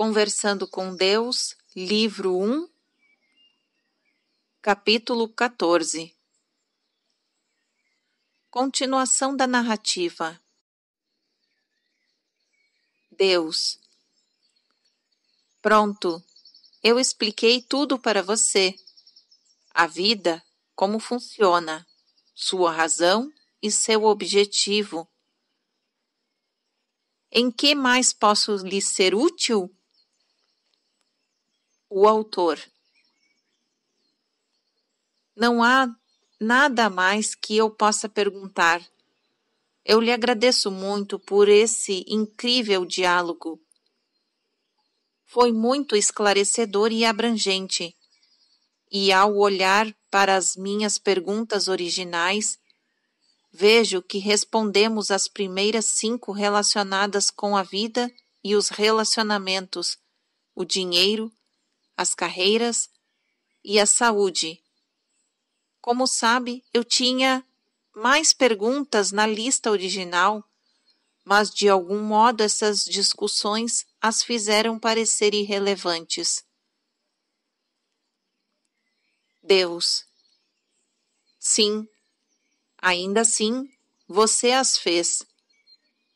Conversando com Deus, livro 1, capítulo 14. Continuação da narrativa. Deus. Pronto, eu expliquei tudo para você. A vida, como funciona, sua razão e seu objetivo. Em que mais posso lhe ser útil? O autor. Não há nada mais que eu possa perguntar. Eu lhe agradeço muito por esse incrível diálogo. Foi muito esclarecedor e abrangente. E ao olhar para as minhas perguntas originais, vejo que respondemos as primeiras 5 relacionadas com a vida e os relacionamentos, o dinheiro, as carreiras e a saúde. Como sabe, eu tinha mais perguntas na lista original, mas de algum modo essas discussões as fizeram parecer irrelevantes. Deus. Sim, ainda assim, você as fez.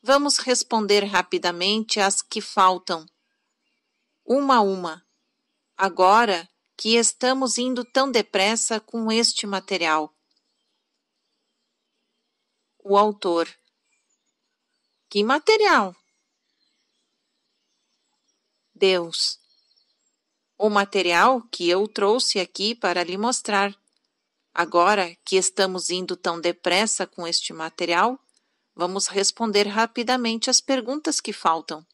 Vamos responder rapidamente às que faltam. Uma a uma. Agora que estamos indo tão depressa com este material. O autor. Que material? Deus. O material que eu trouxe aqui para lhe mostrar. Agora que estamos indo tão depressa com este material, vamos responder rapidamente as perguntas que faltam.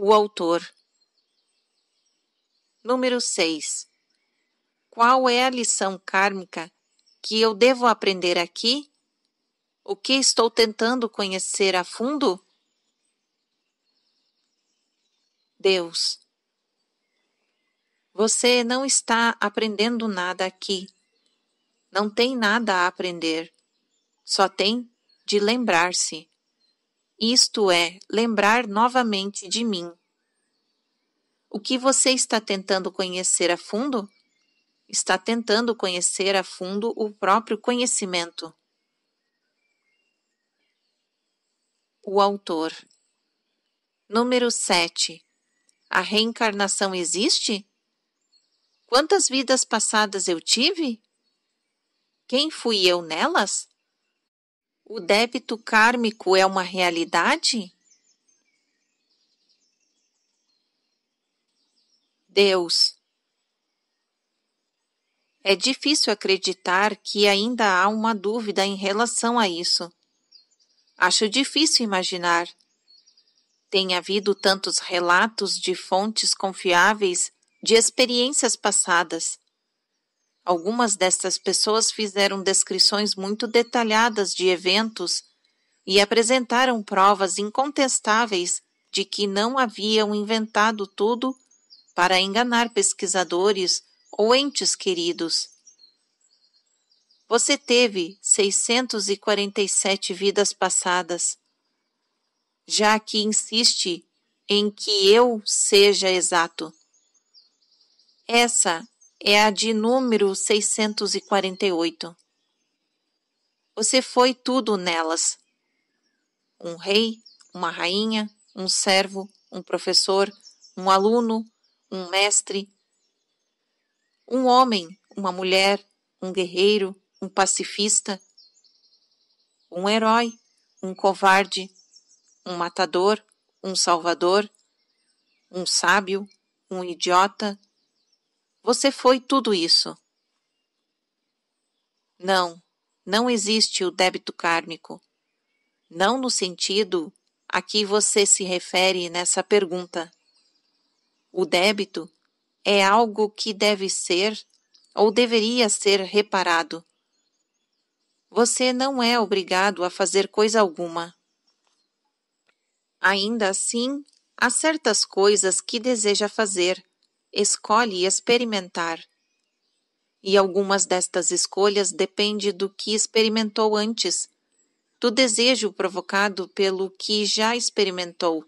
O autor. Número 6. Qual é a lição kármica que eu devo aprender aqui? O que estou tentando conhecer a fundo? Deus. Você não está aprendendo nada aqui. Não tem nada a aprender. Só tem de lembrar-se. Isto é, lembrar novamente de mim. O que você está tentando conhecer a fundo? Está tentando conhecer a fundo o próprio conhecimento. O autor. Número 7. A reencarnação existe? Quantas vidas passadas eu tive? Quem fui eu nelas? O débito kármico é uma realidade? Deus. É difícil acreditar que ainda há uma dúvida em relação a isso. Acho difícil imaginar. Tem havido tantos relatos de fontes confiáveis de experiências passadas. Algumas destas pessoas fizeram descrições muito detalhadas de eventos e apresentaram provas incontestáveis de que não haviam inventado tudo para enganar pesquisadores ou entes queridos. Você teve 647 vidas passadas, já que insiste em que eu seja exato. Essa é a de número 648. Você foi tudo nelas. Um rei, uma rainha, um servo, um professor, um aluno, um mestre, um homem, uma mulher, um guerreiro, um pacifista, um herói, um covarde, um matador, um salvador, um sábio, um idiota. Você foi tudo isso. Não existe o débito kármico. Não no sentido a que você se refere nessa pergunta. O débito é algo que deve ser ou deveria ser reparado. Você não é obrigado a fazer coisa alguma. Ainda assim, há certas coisas que deseja fazer, escolhe experimentar. E algumas destas escolhas dependem do que experimentou antes, do desejo provocado pelo que já experimentou.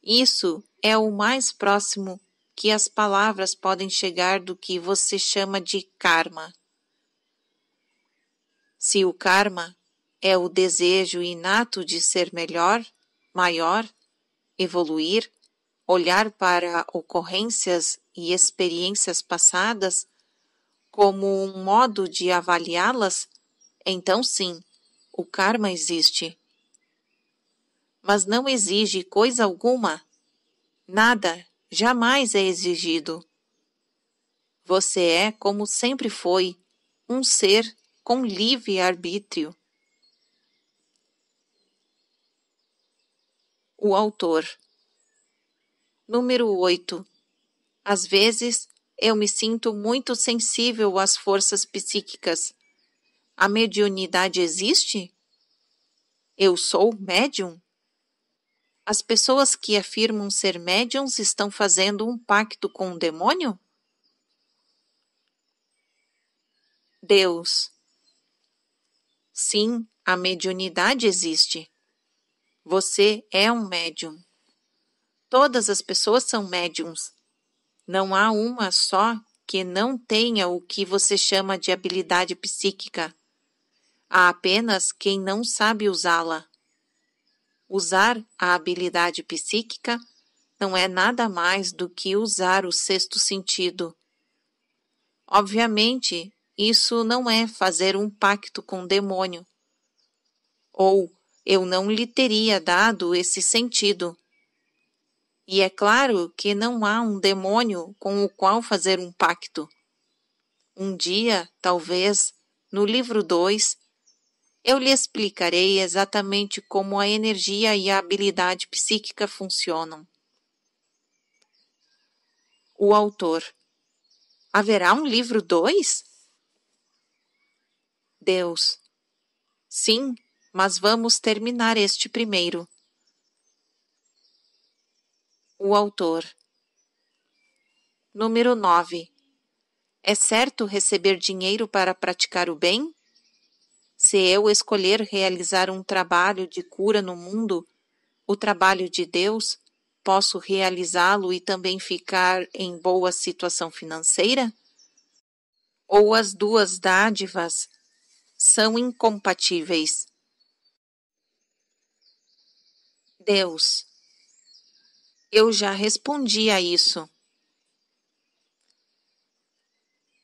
Isso é o mais próximo que as palavras podem chegar do que você chama de karma. Se o karma é o desejo inato de ser melhor, maior, evoluir, olhar para ocorrências e experiências passadas como um modo de avaliá-las, então sim, o karma existe. Mas não exige coisa alguma. Nada jamais é exigido. Você é, como sempre foi, um ser com livre-arbítrio. O autor. Número 8. Às vezes, eu me sinto muito sensível às forças psíquicas. A mediunidade existe? Eu sou médium? As pessoas que afirmam ser médiums estão fazendo um pacto com o demônio? Deus. Sim, a mediunidade existe. Você é um médium. Todas as pessoas são médiums. Não há uma só que não tenha o que você chama de habilidade psíquica. Há apenas quem não sabe usá-la. Usar a habilidade psíquica não é nada mais do que usar o sexto sentido. Obviamente, isso não é fazer um pacto com o demônio. Ou eu não lhe teria dado esse sentido. E é claro que não há um demônio com o qual fazer um pacto. Um dia, talvez, no livro 2, eu lhe explicarei exatamente como a energia e a habilidade psíquica funcionam. O autor. Haverá um livro 2? Deus. Sim, mas vamos terminar este primeiro. O autor. Número 9. É certo receber dinheiro para praticar o bem? Se eu escolher realizar um trabalho de cura no mundo, o trabalho de Deus, posso realizá-lo e também ficar em boa situação financeira? Ou as duas dádivas são incompatíveis? Deus. Eu já respondi a isso.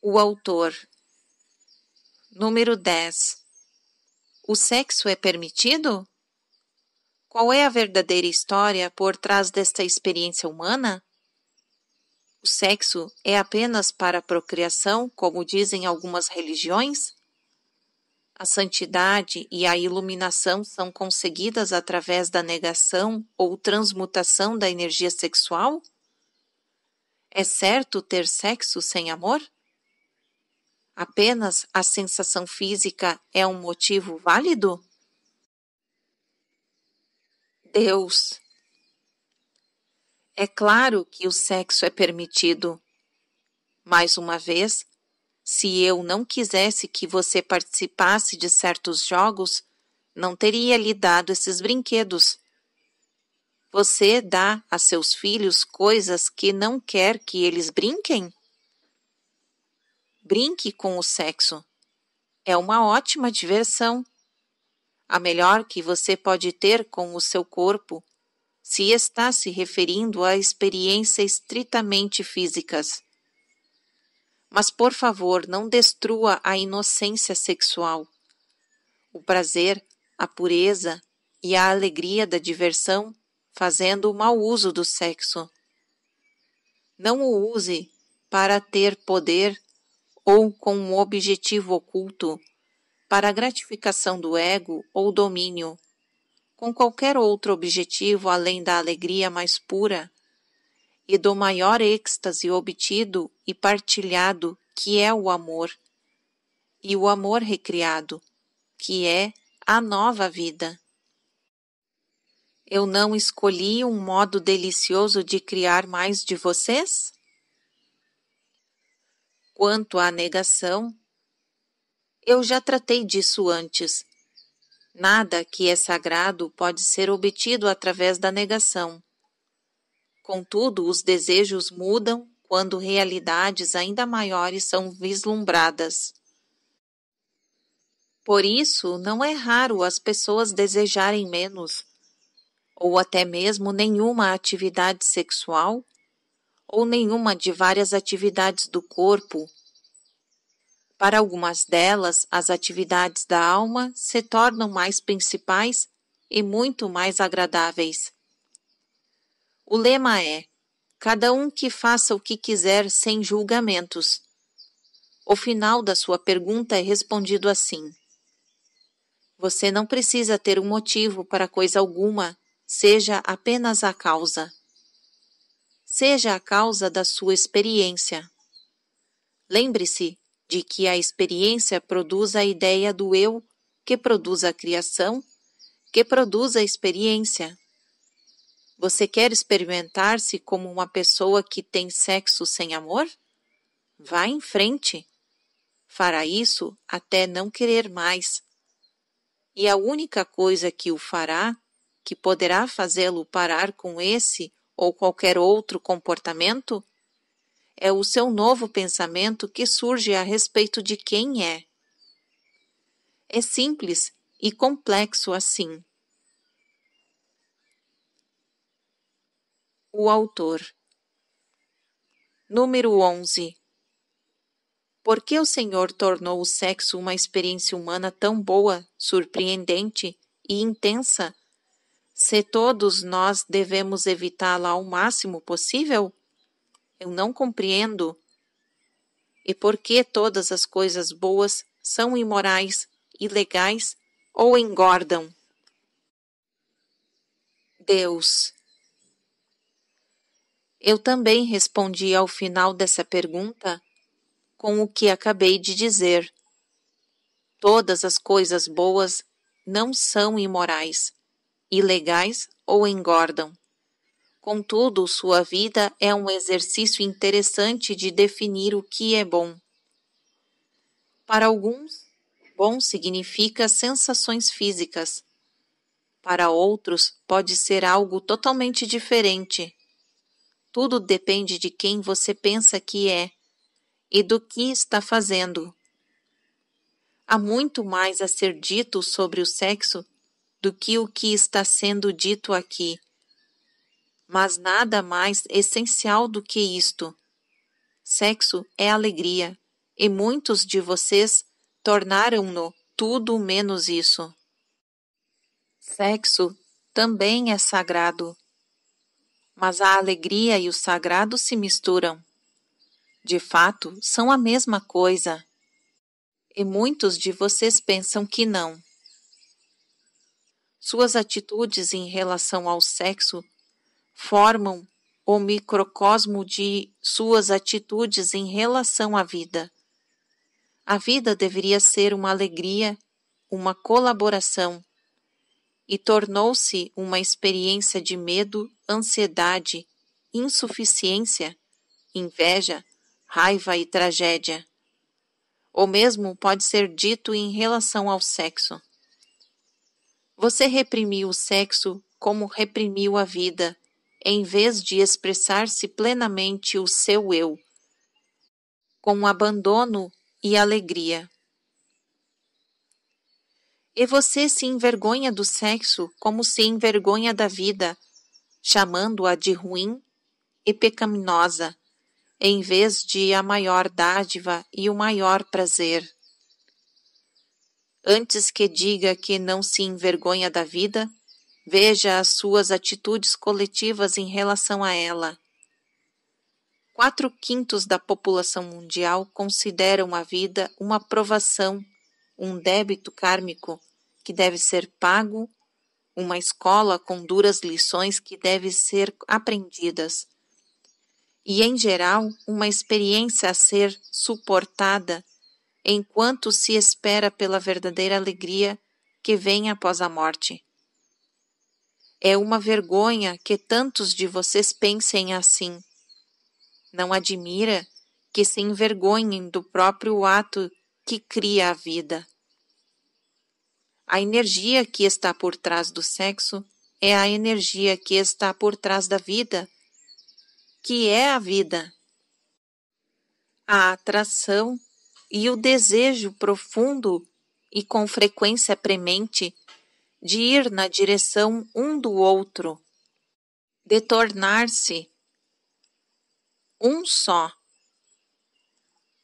O autor. Número 10. O sexo é permitido? Qual é a verdadeira história por trás desta experiência humana? O sexo é apenas para a procriação, como dizem algumas religiões? A santidade e a iluminação são conseguidas através da negação ou transmutação da energia sexual? É certo ter sexo sem amor? Apenas a sensação física é um motivo válido? Deus. É claro que o sexo é permitido. Mais uma vez, se eu não quisesse que você participasse de certos jogos, não teria lhe dado esses brinquedos. Você dá a seus filhos coisas que não quer que eles brinquem? Brinque com o sexo. É uma ótima diversão. A melhor que você pode ter com o seu corpo, se está se referindo a experiências estritamente físicas. Mas, por favor, não destrua a inocência sexual. O prazer, a pureza e a alegria da diversão, fazendo o mau uso do sexo. Não o use para ter poder ou com um objetivo oculto, para a gratificação do ego ou domínio, com qualquer outro objetivo além da alegria mais pura e do maior êxtase obtido e partilhado, que é o amor, e o amor recriado, que é a nova vida. Eu não escolhi um modo delicioso de criar mais de vocês? Quanto à negação, eu já tratei disso antes. Nada que é sagrado pode ser obtido através da negação. Contudo, os desejos mudam quando realidades ainda maiores são vislumbradas. Por isso, não é raro as pessoas desejarem menos, ou até mesmo nenhuma atividade sexual, ou nenhuma de várias atividades do corpo. Para algumas delas, as atividades da alma se tornam mais principais e muito mais agradáveis. O lema é: cada um que faça o que quiser sem julgamentos. O final da sua pergunta é respondido assim: você não precisa ter um motivo para coisa alguma, seja apenas a causa. Seja a causa da sua experiência. Lembre-se de que a experiência produz a ideia do eu, que produz a criação, que produz a experiência. Você quer experimentar-se como uma pessoa que tem sexo sem amor? Vá em frente. Fará isso até não querer mais. E a única coisa que o fará, que poderá fazê-lo parar com esse ou qualquer outro comportamento, é o seu novo pensamento que surge a respeito de quem é. É simples e complexo assim. O autor. Número 11. Por que o Senhor tornou o sexo uma experiência humana tão boa, surpreendente e intensa, se todos nós devemos evitá-la ao máximo possível? Eu não compreendo. E por que todas as coisas boas são imorais, ilegais ou engordam? Deus. Eu também respondi ao final dessa pergunta com o que acabei de dizer. Todas as coisas boas não são imorais, ilegais ou engordam. Contudo, sua vida é um exercício interessante de definir o que é bom. Para alguns, bom significa sensações físicas. Para outros, pode ser algo totalmente diferente. Tudo depende de quem você pensa que é e do que está fazendo. Há muito mais a ser dito sobre o sexo do que o que está sendo dito aqui. Mas nada mais essencial do que isto. Sexo é alegria, e muitos de vocês tornaram-no tudo menos isso. Sexo também é sagrado, mas a alegria e o sagrado se misturam. De fato, são a mesma coisa. E muitos de vocês pensam que não. Suas atitudes em relação ao sexo formam o microcosmo de suas atitudes em relação à vida. A vida deveria ser uma alegria, uma colaboração, e tornou-se uma experiência de medo, ansiedade, insuficiência, inveja, raiva e tragédia. O mesmo pode ser dito em relação ao sexo. Você reprimiu o sexo como reprimiu a vida, em vez de expressar-se plenamente o seu eu, com abandono e alegria. E você se envergonha do sexo como se envergonha da vida, chamando-a de ruim e pecaminosa, em vez de a maior dádiva e o maior prazer. Antes que diga que não se envergonha da vida, veja as suas atitudes coletivas em relação a ela. 4/5 da população mundial consideram a vida uma provação, um débito kármico que deve ser pago, uma escola com duras lições que devem ser aprendidas. E, em geral, uma experiência a ser suportada enquanto se espera pela verdadeira alegria que vem após a morte. É uma vergonha que tantos de vocês pensem assim. Não admira que se envergonhem do próprio ato que cria a vida. A energia que está por trás do sexo é a energia que está por trás da vida, que é a vida. A atração e o desejo profundo e com frequência premente de ir na direção um do outro, de tornar-se um só.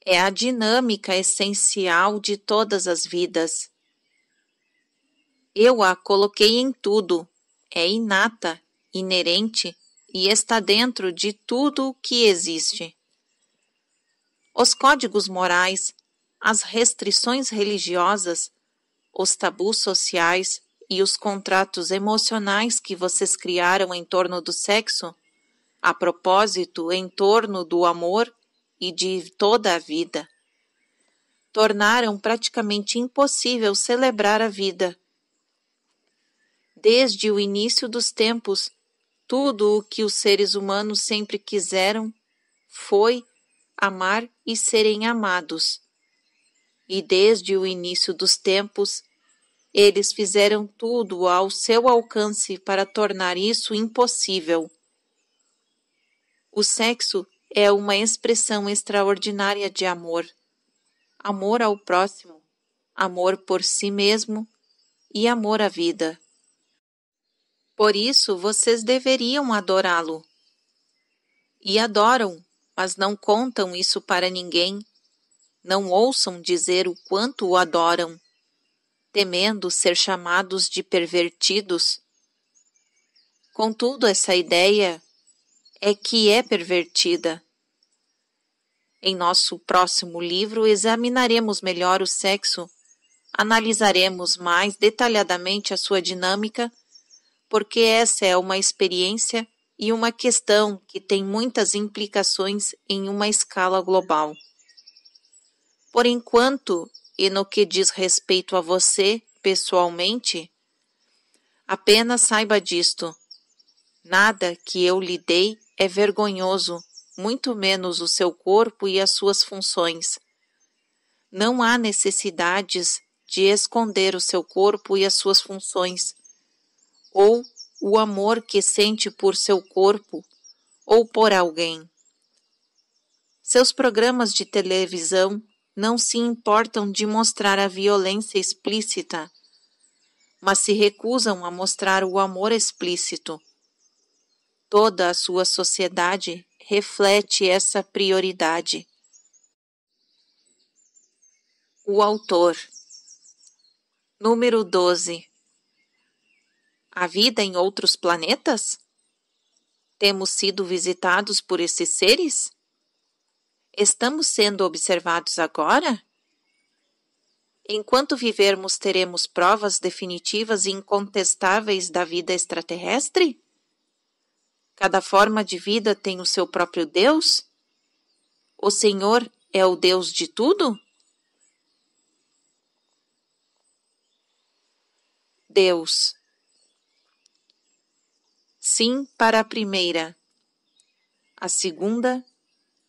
É a dinâmica essencial de todas as vidas. Eu a coloquei em tudo, é inata, inerente e está dentro de tudo o que existe. Os códigos morais, as restrições religiosas, os tabus sociais e os contratos emocionais que vocês criaram em torno do sexo, a propósito, em torno do amor e de toda a vida, tornaram praticamente impossível celebrar a vida. Desde o início dos tempos, tudo o que os seres humanos sempre quiseram foi amar e serem amados. E desde o início dos tempos, eles fizeram tudo ao seu alcance para tornar isso impossível. O sexo é uma expressão extraordinária de amor. Amor ao próximo, amor por si mesmo e amor à vida. Por isso, vocês deveriam adorá-lo. E adoram, mas não contam isso para ninguém. Não ouçam dizer o quanto o adoram, temendo ser chamados de pervertidos. Contudo, essa ideia é que é pervertida. Em nosso próximo livro, examinaremos melhor o sexo, analisaremos mais detalhadamente a sua dinâmica, porque essa é uma experiência e uma questão que tem muitas implicações em uma escala global. Por enquanto, e no que diz respeito a você, pessoalmente, apenas saiba disto. Nada que eu lhe dei é vergonhoso, muito menos o seu corpo e as suas funções. Não há necessidades de esconder o seu corpo e as suas funções, ou o amor que sente por seu corpo ou por alguém. Seus programas de televisão não se importam de mostrar a violência explícita, mas se recusam a mostrar o amor explícito. Toda a sua sociedade reflete essa prioridade. O autor. Número 12. A vida em outros planetas? Temos sido visitados por esses seres? Estamos sendo observados agora? Enquanto vivermos, teremos provas definitivas e incontestáveis da vida extraterrestre? Cada forma de vida tem o seu próprio Deus? O Senhor é o Deus de tudo? Deus. Sim para a primeira, a segunda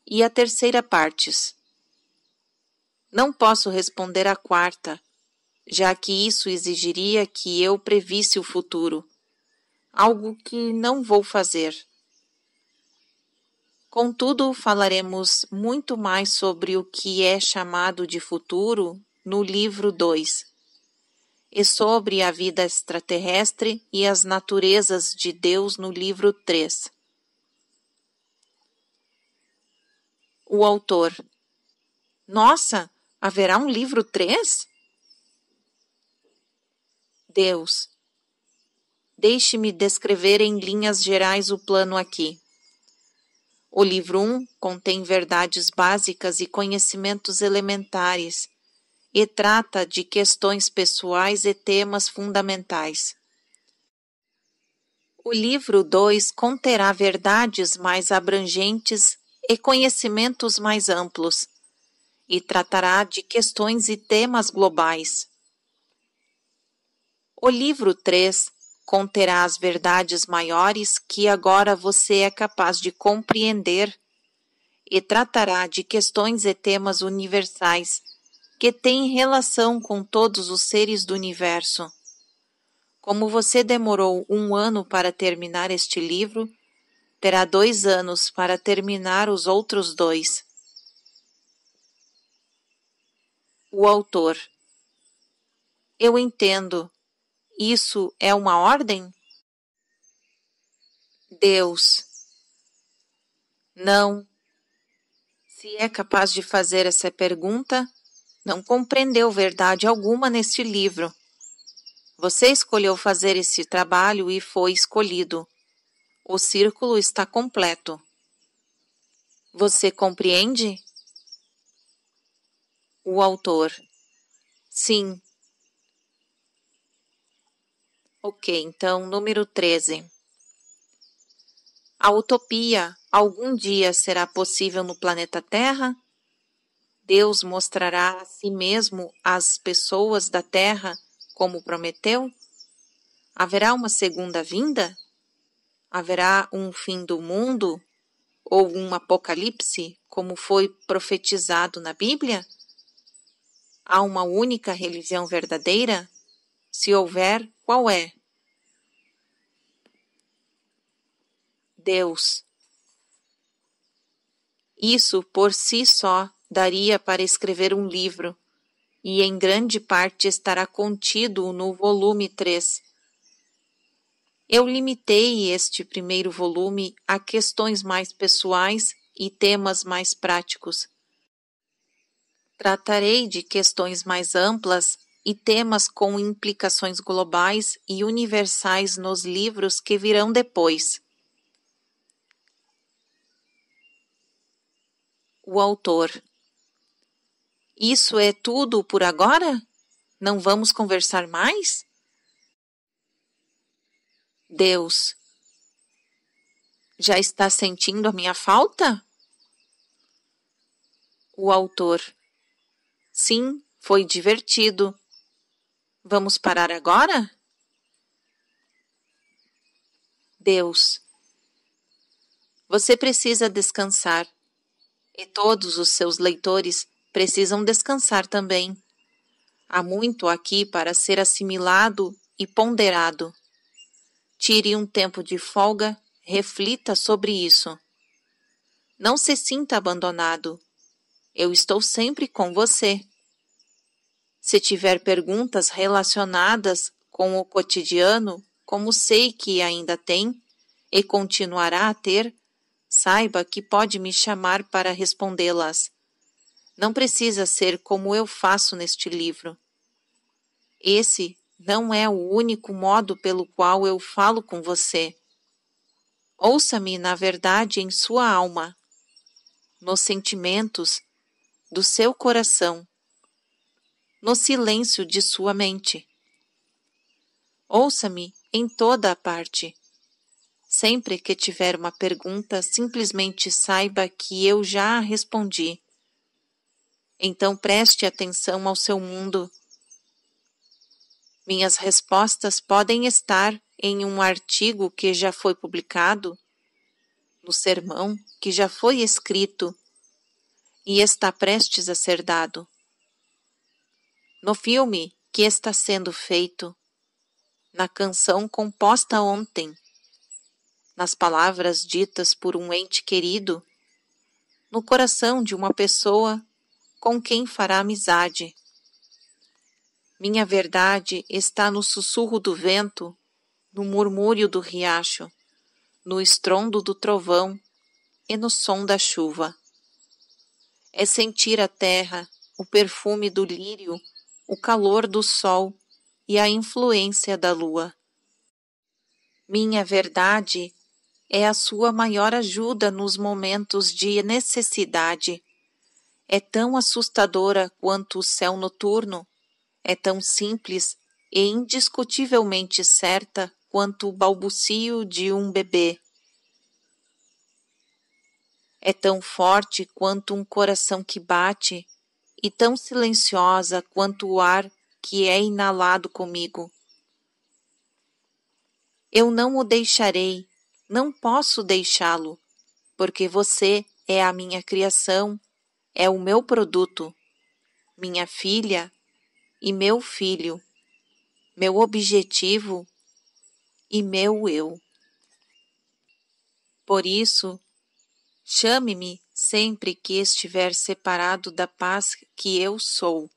e a terceira partes. Não posso responder à quarta, já que isso exigiria que eu previsse o futuro, algo que não vou fazer. Contudo, falaremos muito mais sobre o que é chamado de futuro no livro 2, e sobre a vida extraterrestre e as naturezas de Deus no livro 3. O autor. Nossa, haverá um livro 3? Deus. Deixe-me descrever em linhas gerais o plano aqui. O livro 1 contém verdades básicas e conhecimentos elementares e trata de questões pessoais e temas fundamentais. O livro 2 conterá verdades mais abrangentes e conhecimentos mais amplos, e tratará de questões e temas globais. O livro 3 conterá as verdades maiores que agora você é capaz de compreender e tratará de questões e temas universais que tem relação com todos os seres do universo. Como você demorou 1 ano para terminar este livro, terá 2 anos para terminar os outros 2. O autor: eu entendo. Isso é uma ordem? Deus: não. Se é capaz de fazer essa pergunta, não compreendeu verdade alguma neste livro. Você escolheu fazer esse trabalho e foi escolhido. O círculo está completo. Você compreende? O autor: sim. Ok, então, número 13. A utopia algum dia será possível no planeta Terra? Deus mostrará a si mesmo às pessoas da Terra como prometeu? Haverá uma segunda vinda? Haverá um fim do mundo? Ou um apocalipse, como foi profetizado na Bíblia? Há uma única religião verdadeira? Se houver, qual é? Deus. Isso por si só daria para escrever um livro, e em grande parte estará contido no volume 3. Eu limitei este primeiro volume a questões mais pessoais e temas mais práticos. Tratarei de questões mais amplas e temas com implicações globais e universais nos livros que virão depois. O autor: isso é tudo por agora? Não vamos conversar mais? Deus: já está sentindo a minha falta? O autor: sim, foi divertido. Vamos parar agora? Deus: você precisa descansar. E todos os seus leitores precisam descansar também. Há muito aqui para ser assimilado e ponderado. Tire um tempo de folga, reflita sobre isso. Não se sinta abandonado. Eu estou sempre com você. Se tiver perguntas relacionadas com o cotidiano, como sei que ainda tem e continuará a ter, saiba que pode me chamar para respondê-las. Não precisa ser como eu faço neste livro. Esse não é o único modo pelo qual eu falo com você. Ouça-me, na verdade, em sua alma, nos sentimentos do seu coração, no silêncio de sua mente. Ouça-me em toda a parte. Sempre que tiver uma pergunta, simplesmente saiba que eu já a respondi. Então preste atenção ao seu mundo. Minhas respostas podem estar em um artigo que já foi publicado, no sermão que já foi escrito e está prestes a ser dado, no filme que está sendo feito, na canção composta ontem, nas palavras ditas por um ente querido, no coração de uma pessoa com quem fará amizade. Minha verdade está no sussurro do vento, no murmúrio do riacho, no estrondo do trovão e no som da chuva. É sentir a terra, o perfume do lírio, o calor do sol e a influência da lua. Minha verdade é a sua maior ajuda nos momentos de necessidade. É tão assustadora quanto o céu noturno, é tão simples e indiscutivelmente certa quanto o balbucio de um bebê. É tão forte quanto um coração que bate e tão silenciosa quanto o ar que é inalado comigo. Eu não o deixarei, não posso deixá-lo, porque você é a minha criação, é o meu produto, minha filha e meu filho, meu objetivo e meu eu. Por isso, chame-me sempre que estiver separado da paz que eu sou.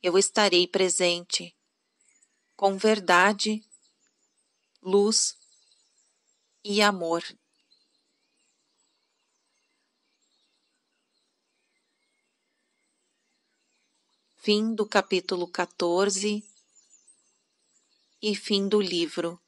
Eu estarei presente, com verdade, luz e amor. Fim do capítulo 14 e fim do livro.